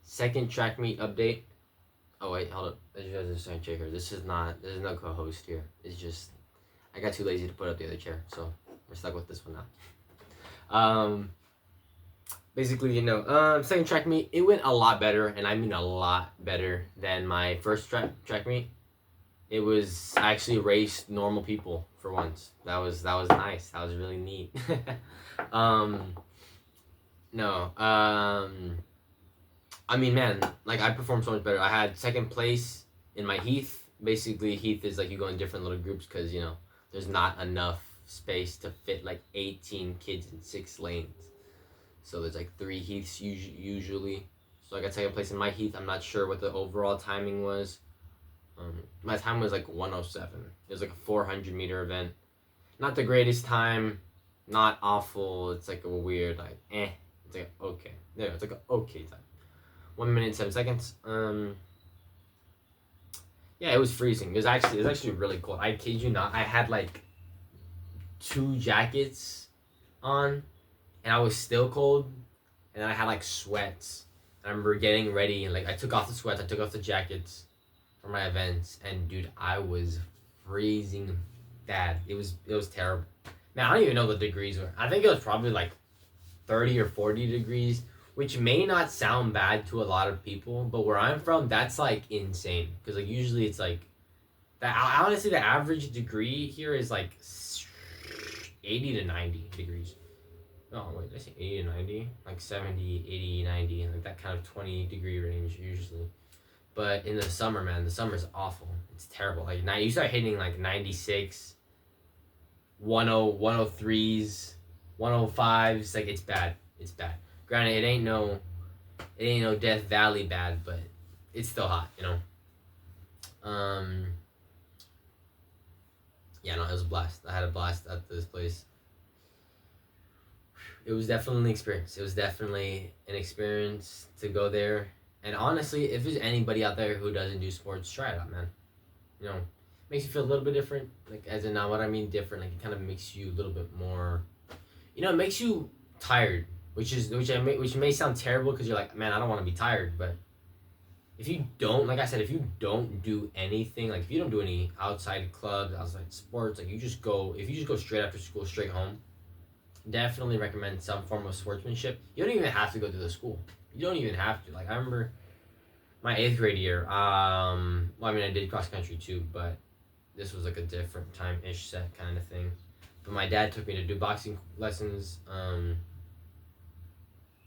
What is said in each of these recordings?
Second track meet update. Oh wait, hold up. I just a second chair here. There's no co-host here. It's just I got too lazy to put up the other chair, so we're stuck with this one now. Basically, second track meet, it went a lot better, and I mean a lot better than my first track meet. It was I actually raced normal people for once. That was nice. That was really neat. um, no, I mean, man, like I performed so much better. I had second place in my heath. Basically, heath is like you go in different little groups because there's not enough space to fit like 18 kids in 6 lanes. So there's like 3 heaths usually. So I got second place in my heath. I'm not sure what the overall timing was. My time was like 107. It was like a 400-meter event. Not the greatest time. Not awful. It's like a weird like It's like okay. There, it's like a okay time. 1 minute 7 seconds. Yeah, it was freezing. It was actually really cold. I kid you not. I had like 2 jackets on, and I was still cold, and I had like sweats. I remember getting ready and like I took off the sweats, I took off the jackets for my events, and dude, I was freezing bad. It was terrible. Man, I don't even know what the degrees were. I think it was probably like 30 or 40 degrees, which may not sound bad to a lot of people, but where I'm from, that's like insane. Because like usually it's like that. Honestly, the average degree here is like 80 to 90 degrees. No, wait, did I say 80 to 90? Like 70, 80, 90, like that kind of 20-degree range usually. But in the summer, man, the summer's awful. It's terrible. Like now you start hitting like 96, 103s, 105s. Like it's bad. It's bad. Granted, it ain't no Death Valley bad, but it's still hot. Um, yeah, no, it was a blast. I had a blast at this place. It was definitely an experience. It was definitely an experience to go there. And honestly, if there's anybody out there who doesn't do sports, try it out, man. Makes you feel a little bit different. Like, as in, now what I mean different, like, it kind of makes you a little bit more, it makes you tired, which may sound terrible because you're like, man, I don't want to be tired, but if you don't, like I said, if you don't do anything, like if you don't do any outside clubs, outside sports, like if you just go straight after school, straight home, definitely recommend some form of sportsmanship. You don't even have to go to the school. You don't even have to. Like I remember my 8th grade year. Well, I mean, I did cross country too, but this was like a different time ish set kind of thing. But my dad took me to do boxing lessons.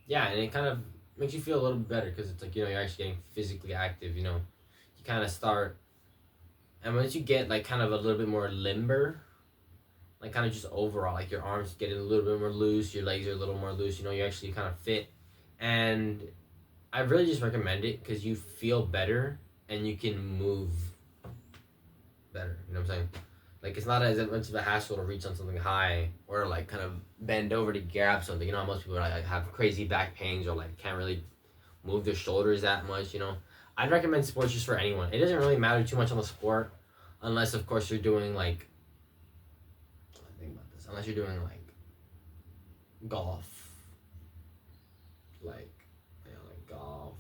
Yeah, and it kind of makes you feel a little bit better because it's like you're actually getting physically active. You kind of start, and once you get like kind of a little bit more limber, like kind of just overall, like your arms get a little bit more loose, your legs are a little more loose. You actually kind of fit, and I really just recommend it because you feel better and you can move better. You know what I'm saying? Like it's not as much of a hassle to reach on something high or like kind of bend over to grab something. How most people like have crazy back pains or like can't really move their shoulders that much. I'd recommend sports just for anyone. It doesn't really matter too much on the sport, unless of course you're doing like. Think about this. Unless you're doing like golf, like like golf.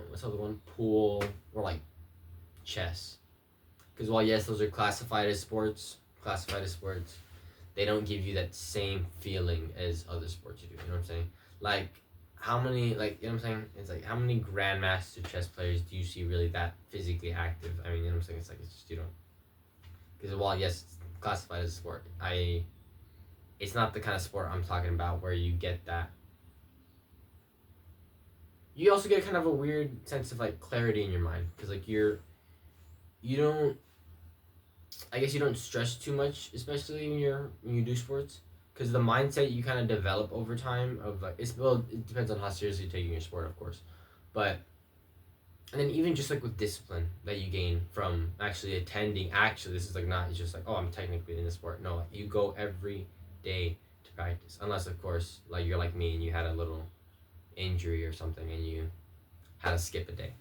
What's the other one? Pool or like chess. Because while yes, those are classified as sports, they don't give you that same feeling as other sports you do. You know what I'm saying? Like how many what I'm saying? It's like how many grandmaster chess players do you see really that physically active? I mean, what I'm saying? It's like it's just because while yes, it's classified as a sport, it's not the kind of sport I'm talking about where you get that. You also get kind of a weird sense of like clarity in your mind because like you don't. I guess you don't stress too much, especially when you do sports, because the mindset you kind of develop over time of like it depends on how seriously you're taking your sport, of course, but and then even just like with discipline that you gain from actually attending. Actually, this is like not it's just like, oh, I'm technically in the sport. No, like, you go every day to practice, unless of course like you're like me and you had a little injury or something and you had to skip a day.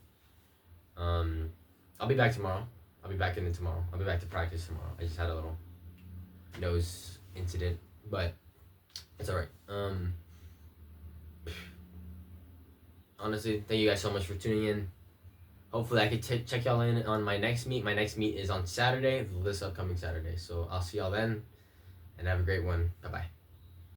I'll be back tomorrow. I'll be back in it tomorrow. I'll be back to practice tomorrow. I just had a little nose incident, but it's all right. honestly, thank you guys so much for tuning in. Hopefully, I could check y'all in on my next meet. My next meet is on Saturday, this upcoming Saturday. So I'll see y'all then, and have a great one. Bye bye.